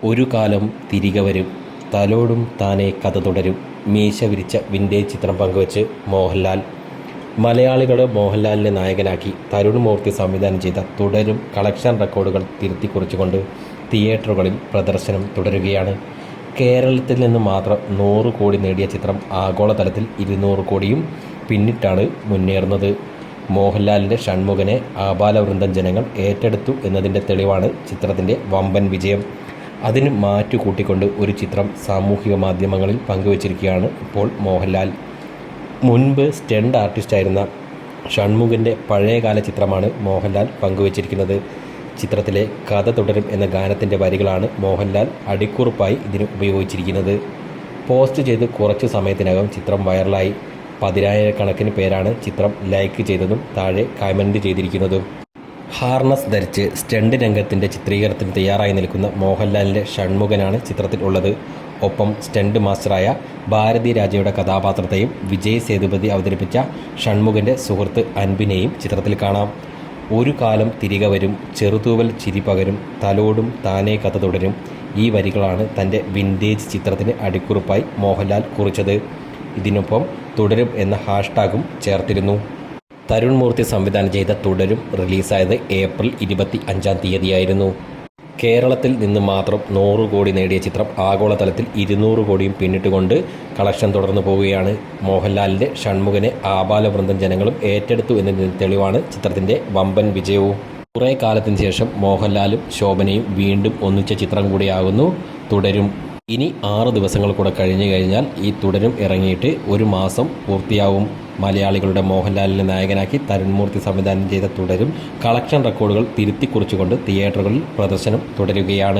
ഒരു കാലം തിരികെ വരും, തലോടും താനെ കഥ തുടരും. മീശ വിരിച്ച വിൻറ്റേജ് ചിത്രം പങ്കുവച്ച് മോഹൻലാൽ. മലയാളികളെ മോഹൻലാലിനെ നായകനാക്കി തരുൺ മൂർത്തി സംവിധാനം ചെയ്ത തുടരും കളക്ഷൻ റെക്കോർഡുകൾ തിരുത്തിക്കുറിച്ചുകൊണ്ട് തിയേറ്ററുകളിൽ പ്രദർശനം തുടരുകയാണ്. കേരളത്തിൽ നിന്ന് മാത്രം 100 കോടി നേടിയ ചിത്രം ആഗോളതലത്തിൽ 200 കോടിയും പിന്നിട്ടാണ് മുന്നേറുന്നത്. മോഹൻലാലിൻ്റെ ഷൺമുഖനെ ആബാലവൃന്ദം ജനങ്ങൾ ഏറ്റെടുത്തു എന്നതിൻ്റെ തെളിവാണ് ചിത്രത്തിൻ്റെ വമ്പൻ വിജയം. അതിന് മാറ്റുകൂട്ടിക്കൊണ്ട് ഒരു ചിത്രം സാമൂഹിക മാധ്യമങ്ങളിൽ പങ്കുവച്ചിരിക്കുകയാണ് ഇപ്പോൾ മോഹൻലാൽ. മുൻപ് സ്റ്റണ്ട് ആർട്ടിസ്റ്റായിരുന്ന ഷൺമുഖൻ്റെ പഴയകാല ചിത്രമാണ് മോഹൻലാൽ പങ്കുവച്ചിരിക്കുന്നത്. ചിത്രത്തിലെ കഥ തുടരും എന്ന ഗാനത്തിൻ്റെ വരികളാണ് മോഹൻലാൽ അടിക്കുറിപ്പായി ഇതിന് ഉപയോഗിച്ചിരിക്കുന്നത്. പോസ്റ്റ് ചെയ്ത് കുറച്ചു സമയത്തിനകം ചിത്രം വൈറലായി. 10,000-കണക്കിന് പേരാണ് ചിത്രം ലൈക്ക് ചെയ്തതും താഴെ കമൻറ്റ് ചെയ്തിരിക്കുന്നതും. ഹാർനസ് ധരിച്ച് സ്റ്റണ്ട് രംഗത്തിൻ്റെ ചിത്രീകരണത്തിന് തയ്യാറായി നിൽക്കുന്ന മോഹൻലാലിൻ്റെ ഷൺമുഖനാണ് ചിത്രത്തിൽ ഉള്ളത്. ഒപ്പം സ്റ്റണ്ട് മാസ്റ്ററായ ഭാരതി രാജയുടെ കഥാപാത്രത്തെയും വിജയ് സേതുപതി അവതരിപ്പിച്ച ഷൺമുഖൻ്റെ സുഹൃത്ത് അൻപിനെയും ചിത്രത്തിൽ കാണാം. ഒരു കാലം തിരികെ വരും, ചെറുതൂവൽ ചിരി പകരും, തലോടും താനേ കഥ തുടരും. ഈ വരികളാണ് തൻ്റെ വിൻറ്റേജ് ചിത്രത്തിന് അടിക്കുറിപ്പായി മോഹൻലാൽ കുറിച്ചത്. ഇതിനൊപ്പം തുടരും എന്ന ഹാഷ്ടാഗും ചേർത്തിരുന്നു. തരുൺ മൂർത്തി സംവിധാനം ചെയ്ത തുടരും റിലീസായത് ഏപ്രിൽ 25-ാം തീയതിയായിരുന്നു. കേരളത്തിൽ നിന്ന് മാത്രം 100 കോടി നേടിയ ചിത്രം ആഗോളതലത്തിൽ 200 കോടിയും പിന്നിട്ടുകൊണ്ട് കളക്ഷൻ തുടർന്നു പോവുകയാണ്. മോഹൻലാലിൻ്റെ ഷൺമുഖനെ ആബാലവൃന്ദം ജനങ്ങളും ഏറ്റെടുത്തു എന്നതിന് തെളിവാണ് ചിത്രത്തിൻ്റെ വമ്പൻ വിജയവും. കുറേ കാലത്തിന് ശേഷം മോഹൻലാലും ശോഭനയും വീണ്ടും ഒന്നിച്ച ചിത്രം കൂടിയാകുന്നു തുടരും. ഇനി 6 ദിവസങ്ങൾ കൂടെ കഴിഞ്ഞു കഴിഞ്ഞാൽ ഈ തുടരും ഇറങ്ങിയിട്ട് 1 മാസം പൂർത്തിയാവും. മലയാളികളുടെ മോഹൻലാലിനെ നായകനാക്കി തരുൺ മൂർത്തി സംവിധാനം ചെയ്ത തുടരും കളക്ഷൻ റെക്കോർഡുകൾ തിരുത്തിക്കുറിച്ചുകൊണ്ട് തിയേറ്ററുകളിൽ പ്രദർശനം തുടരുകയാണ്.